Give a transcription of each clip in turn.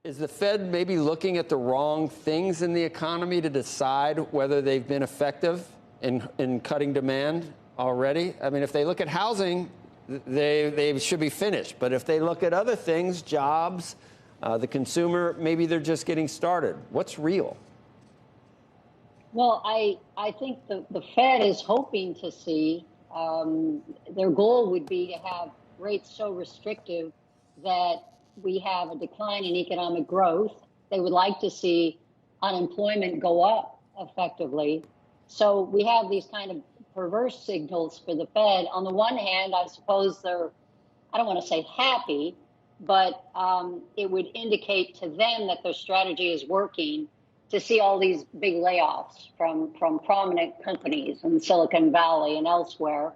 Is the Fed maybe looking at the wrong things in the economy to decide whether they've been effective in cutting demand already? I mean, if they look at housing, they should be finished. But if they look at other things, jobs, the consumer, maybe they're just getting started. What's real? Well, I think the Fed is hoping to see, their goal would be to have rates so restrictive that we have a decline in economic growth. They would like to see unemployment go up effectively. So we have these kind of perverse signals for the Fed. On the one hand, I suppose they're, I don't want to say happy, but it would indicate to them that their strategy is working to see all these big layoffs from prominent companies in Silicon Valley and elsewhere.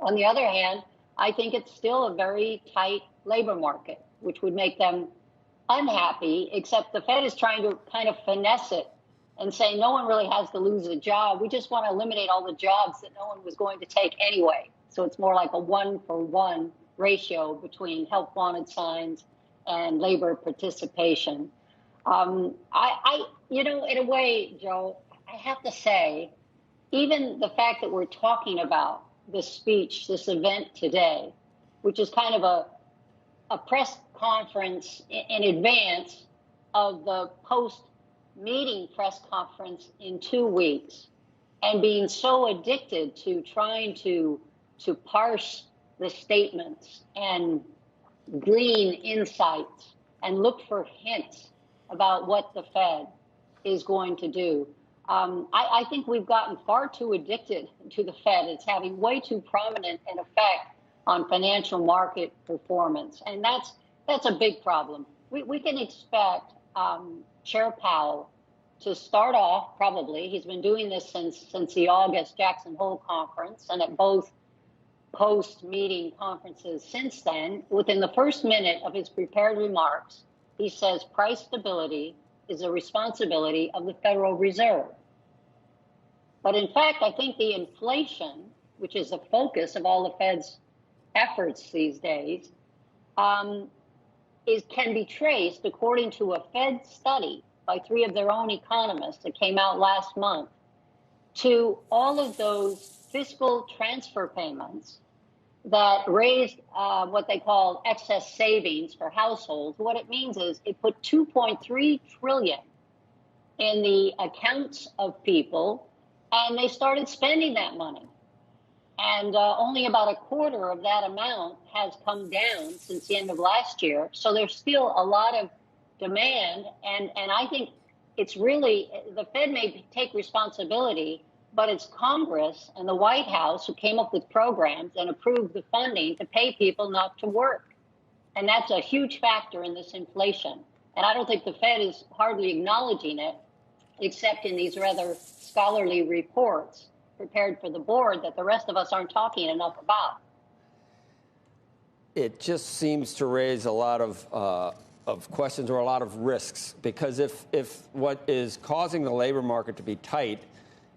On the other hand, I think it's still a very tight labor market, which would make them unhappy, except the Fed is trying to kind of finesse it and say no one really has to lose a job. We just want to eliminate all the jobs that no one was going to take anyway. So it's more like a 1-for-1 ratio between help wanted signs and labor participation. You know, in a way, Joe, I have to say, even the fact that we're talking about this speech, this event today, which is kind of a press conference in advance of the post-meeting press conference in 2 weeks, and being so addicted to trying to parse the statements and glean insights and look for hints about what the Fed is going to do. I think we've gotten far too addicted to the Fed. It's having way too prominent an effect on financial market performance. And that's a big problem. We can expect Chair Powell to start off, probably, he's been doing this since the August Jackson Hole conference and at both post-meeting conferences since then. Within the first minute of his prepared remarks, he says price stability is a responsibility of the Federal Reserve. But in fact, I think the inflation, which is the focus of all the Fed's efforts these days, can be traced, according to a Fed study by 3 of their own economists that came out last month, to all of those fiscal transfer payments that raised what they call excess savings for households. What it means is it put $2.3 trillion in the accounts of people, and they started spending that money. And only about a quarter of that amount has come down since the end of last year. So there's still a lot of demand. And I think it's really, the Fed may take responsibility, but it's Congress and the White House who came up with programs and approved the funding to pay people not to work. And that's a huge factor in this inflation. And I don't think the Fed is hardly acknowledging it, except in these rather scholarly reports prepared for the board that the rest of us aren't talking enough about. It just seems to raise a lot of questions or a lot of risks, because if what is causing the labor market to be tight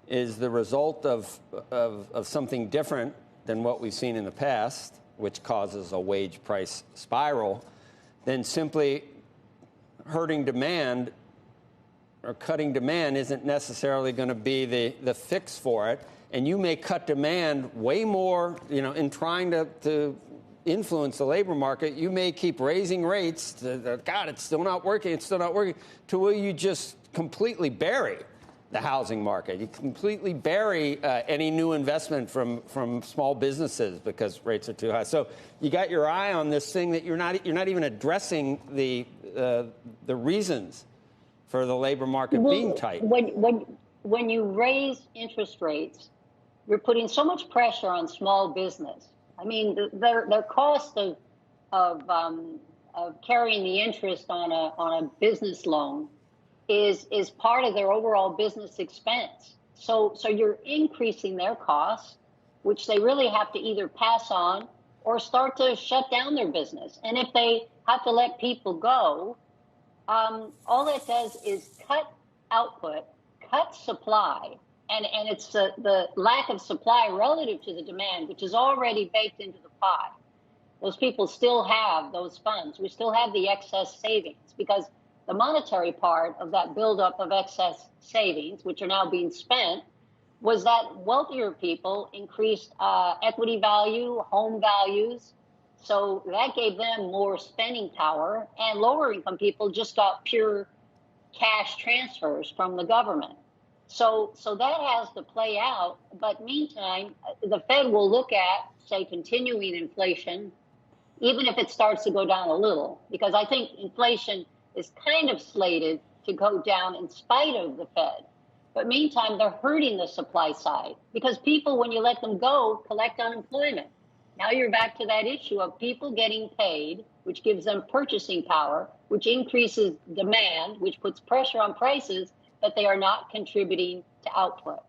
is the result of something different than what we've seen in the past, which causes a wage price spiral, then simply hurting demand or cutting demand isn't necessarily going to be the fix for it. And you may cut demand way more, in trying to influence the labor market. You may keep raising rates. God, it's still not working. It's still not working. To where you just completely bury the housing market. You completely bury any new investment from small businesses because rates are too high. So you got your eye on this thing that you're not even addressing the reasons for the labor market being tight. When you raise interest rates, you're putting so much pressure on small business. I mean, their cost of carrying the interest on a business loan is part of their overall business expense. So you're increasing their costs, which they really have to either pass on or start to shut down their business. And if they have to let people go, all that does is cut output, cut supply, and it's the lack of supply relative to the demand, which is already baked into the pie. Those people still have those funds. We still have the excess savings because the monetary part of that buildup of excess savings, which are now being spent, was that wealthier people increased equity value, home values. So that gave them more spending power, and lower income people just got pure cash transfers from the government. So that has to play out. But meantime, the Fed will look at, say, continuing inflation, even if it starts to go down a little, because I think inflation is kind of slated to go down in spite of the Fed. But meantime, they're hurting the supply side because people, when you let them go, collect unemployment. Now you're back to that issue of people getting paid, which gives them purchasing power, which increases demand, which puts pressure on prices, but they are not contributing to output.